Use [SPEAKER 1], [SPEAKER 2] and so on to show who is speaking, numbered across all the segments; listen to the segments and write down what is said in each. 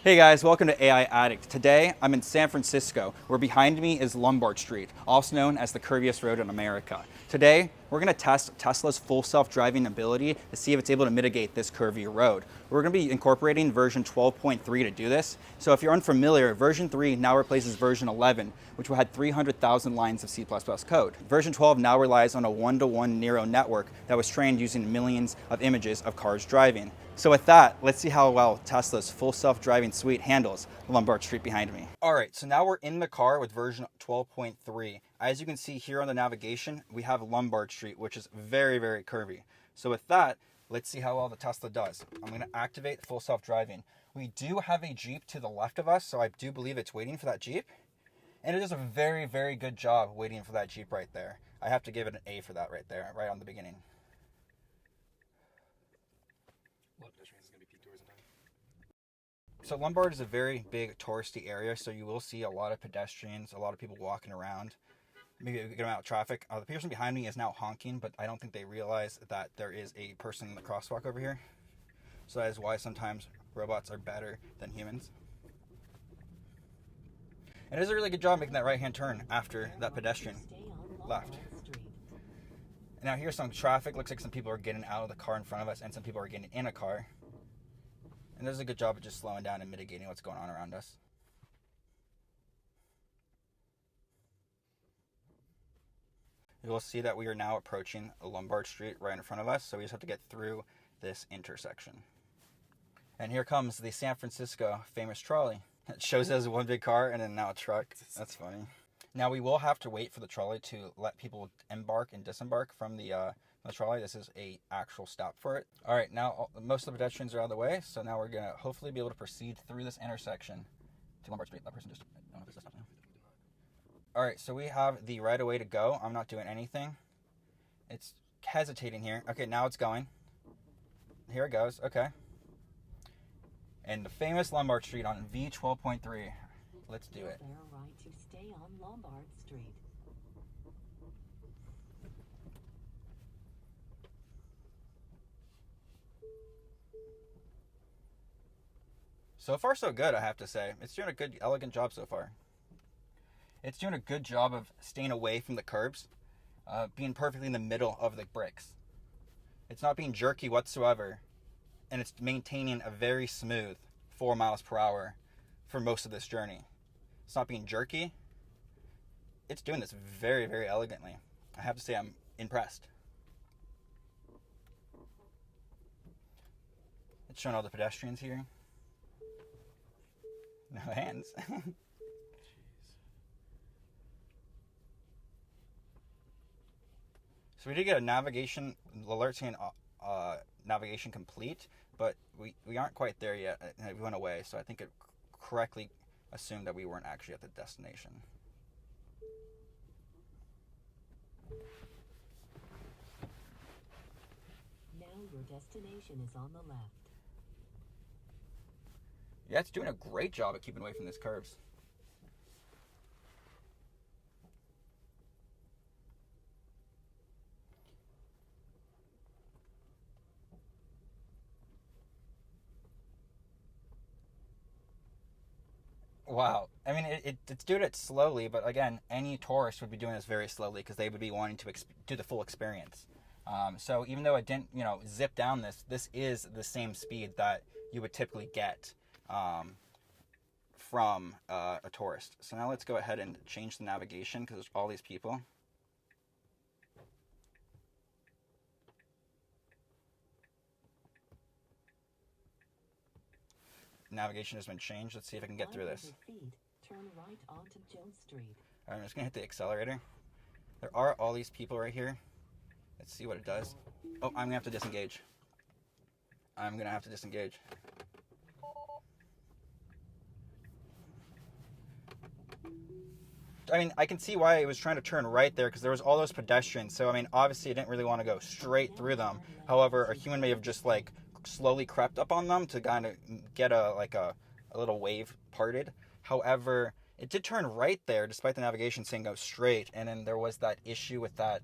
[SPEAKER 1] Hey guys, welcome to AI Addict. Today, I'm in San Francisco, where behind me is Lombard Street, also known as the curviest road in America. Today, we're going to test Tesla's full self-driving ability to see if it's able to mitigate this curvy road. We're going to be incorporating version 12.3 to do this. So if you're unfamiliar, version 3 now replaces version 11, which had 300,000 lines of C++ code. Version 12 now relies on a one-to-one neural network that was trained using millions of images of cars driving. So with that, let's see how well Tesla's full self-driving suite handles Lombard Street behind me. All right, so now we're in the car with version 12.3. As you can see here on the navigation, we have Lombard Street, which is very, very curvy. So with that, let's see how well the Tesla does. I'm gonna activate full self-driving. We do have a Jeep to the left of us, so I do believe it's waiting for that Jeep. And it does a very, very good job waiting for that Jeep right there. I have to give it an A for that right there, right on the beginning. So Lombard is a very big touristy area, so you will see a lot of pedestrians, a lot of people walking around, maybe a good amount of traffic. The person behind me is now honking, but I don't think they realize that there is a person in the crosswalk over here. So that is why sometimes robots are better than humans. And it does a really good job making that right-hand turn after that pedestrian left. And now here's some traffic. Looks like some people are getting out of the car in front of us, and some people are getting in a car. And does a good job of just slowing down and mitigating what's going on around us. You will see that we are now approaching Lombard Street right in front of us, so we just have to get through this intersection. And here comes the San Francisco famous trolley. It shows as one big car and then now a truck. That's funny. Now we will have to wait for the trolley to let people embark and disembark from the trolley. This is a actual stop for it. All right, now most of the pedestrians are out of the way, so now we're gonna hopefully be able to proceed through this intersection to Lombard Street. That person just, I don't know if it's stopped now. All right, so we have the right of way to go. I'm not doing anything. It's hesitating here. Okay, now it's going. Here it goes. Okay. And the famous Lombard Street on V12.3. Let's do it.
[SPEAKER 2] Right to stay on Lombard Street.
[SPEAKER 1] So far, so good, I have to say. It's doing a good, elegant job so far. It's doing a good job of staying away from the curbs, being perfectly in the middle of the bricks. It's not being jerky whatsoever, and it's maintaining a very smooth 4 miles per hour for most of this journey. It's not being jerky. It's doing this very, very elegantly. I have to say I'm impressed. It's showing all the pedestrians here. No hands. So we did get a navigation alert saying navigation complete, but we aren't quite there yet. It went away, so I think it correctly assumed that we weren't actually at the destination.
[SPEAKER 2] Now your destination is on the left.
[SPEAKER 1] Yeah, it's doing a great job at keeping away from these curves. Wow. I mean, it's doing it slowly, but again, any tourist would be doing this very slowly because they would be wanting to do the full experience. So even though it didn't, zip down this is the same speed that you would typically get from a tourist. So now let's go ahead and change the navigation because there's all these people. Navigation has been changed. Let's see if I can get through this.
[SPEAKER 2] Turn right onto Jones Street.
[SPEAKER 1] All right, I'm just gonna hit the accelerator. There are all these people right here. Let's see what it does. Oh, I'm gonna have to disengage. I'm gonna have to disengage. I mean, I can see why it was trying to turn right there because there was all those pedestrians. So, I mean, obviously it didn't really want to go straight through them. However, a human may have just like slowly crept up on them to kind of get a little wave parted. However, it did turn right there despite the navigation saying go straight. And then there was that issue with that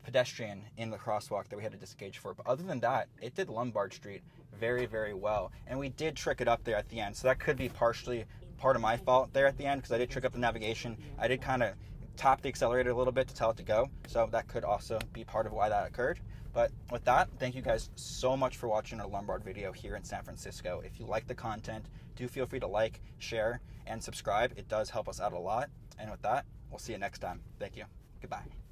[SPEAKER 1] pedestrian in the crosswalk that we had to disengage for. But other than that, it did Lombard Street very, very well. And we did trick it up there at the end. So that could be partially part of my fault there at the end, because I did trick up the navigation. I did kind of tap the accelerator a little bit to tell it to go. So that could also be part of why that occurred. But with that, thank you guys so much for watching our Lombard video here in San Francisco. If you like the content, do feel free to like, share, and subscribe. It does help us out a lot. And with that, we'll see you next time. Thank you. Goodbye.